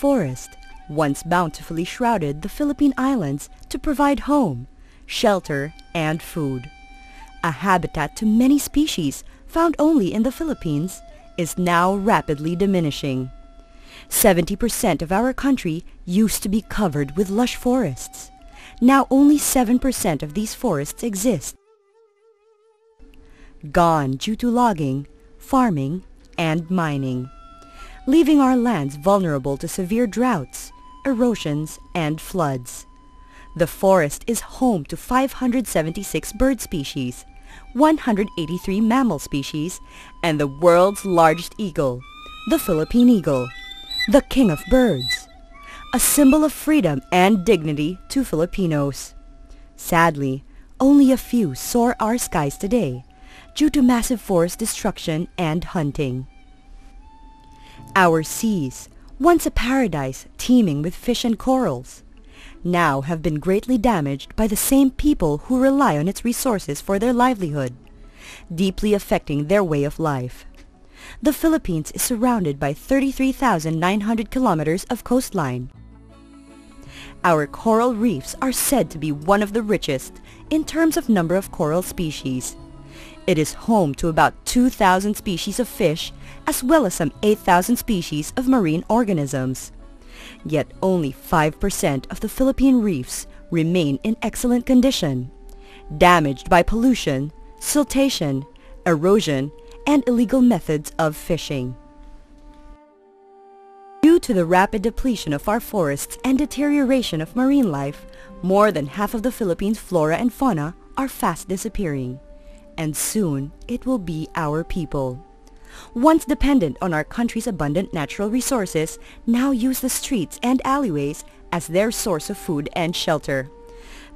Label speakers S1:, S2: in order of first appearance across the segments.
S1: forest once bountifully shrouded the Philippine Islands to provide home, shelter, and food. A habitat to many species found only in the Philippines is now rapidly diminishing. 70% of our country used to be covered with lush forests. Now only 7% of these forests exist. Gone due to logging, farming, and mining, leaving our lands vulnerable to severe droughts, erosions, and floods. The forest is home to 576 bird species, 183 mammal species, and the world's largest eagle, the Philippine eagle, the king of birds, a symbol of freedom and dignity to Filipinos. Sadly, only a few soar our skies today due to massive forest destruction and hunting. Our seas, once a paradise teeming with fish and corals, now have been greatly damaged by the same people who rely on its resources for their livelihood, deeply affecting their way of life. The Philippines is surrounded by 33,900 kilometers of coastline. Our coral reefs are said to be one of the richest in terms of number of coral species. It is home to about 2,000 species of fish as well as some 8,000 species of marine organisms. Yet only 5% of the Philippine reefs remain in excellent condition, damaged by pollution, siltation, erosion, and illegal methods of fishing. Due to the rapid depletion of our forests and deterioration of marine life, more than half of the Philippines' flora and fauna are fast disappearing, and soon it will be our people. Once dependent on our country's abundant natural resources, now use the streets and alleyways as their source of food and shelter.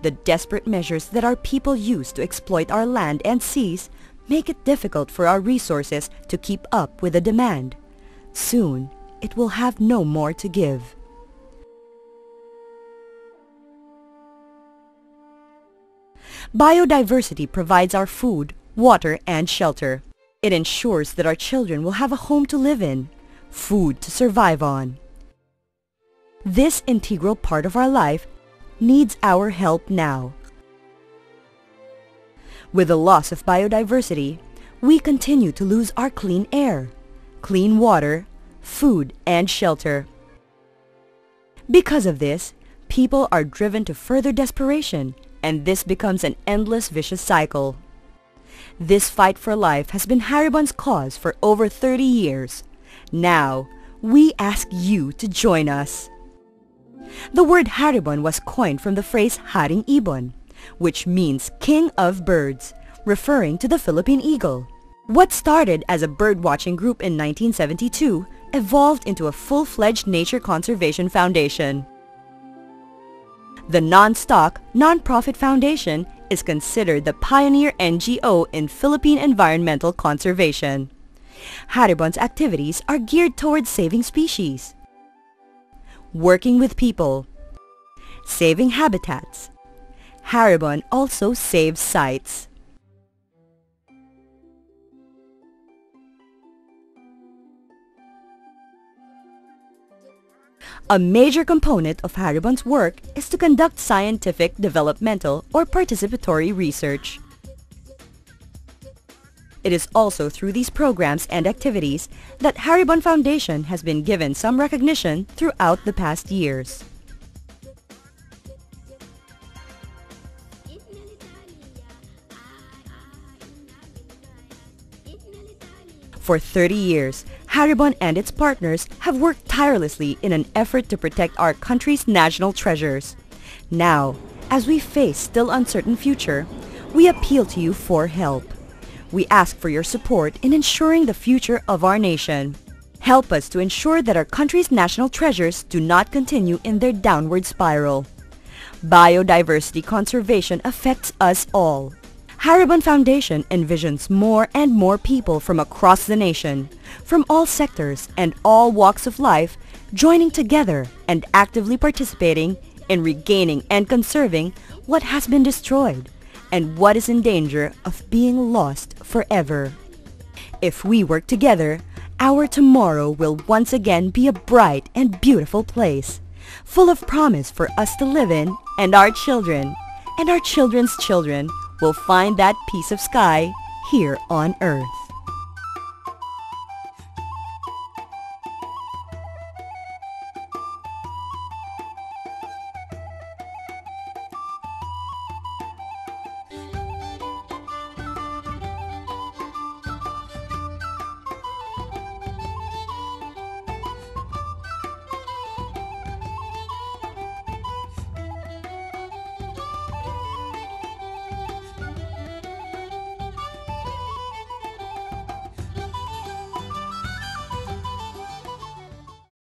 S1: The desperate measures that our people use to exploit our land and seas make it difficult for our resources to keep up with the demand. Soon, it will have no more to give. Biodiversity provides our food, water, and shelter. It ensures that our children will have a home to live in, food to survive on. This integral part of our life needs our help now. With the loss of biodiversity, we continue to lose our clean air, clean water, food, and shelter. Because of this, people are driven to further desperation, and this becomes an endless vicious cycle. This fight for life has been Haribon's cause for over 30 years. Now, we ask you to join us. The word Haribon was coined from the phrase Haring Ibon, which means king of birds, referring to the Philippine eagle. What started as a bird-watching group in 1972 evolved into a full-fledged nature conservation foundation. The non-stock, non-profit foundation is considered the pioneer NGO in Philippine environmental conservation. Haribon's activities are geared towards saving species, working with people, saving habitats. Haribon also saves sites. A major component of Haribon's work is to conduct scientific, developmental, or participatory research. It is also through these programs and activities that Haribon Foundation has been given some recognition throughout the past years. For 30 years, Haribon and its partners have worked tirelessly in an effort to protect our country's national treasures. Now, as we face still uncertain future, we appeal to you for help. We ask for your support in ensuring the future of our nation. Help us to ensure that our country's national treasures do not continue in their downward spiral. Biodiversity conservation affects us all. Haribon Foundation envisions more and more people from across the nation, from all sectors and all walks of life, joining together and actively participating in regaining and conserving what has been destroyed and what is in danger of being lost forever. If we work together, our tomorrow will once again be a bright and beautiful place, full of promise for us to live in, and our children and our children's children will find that piece of sky here on Earth.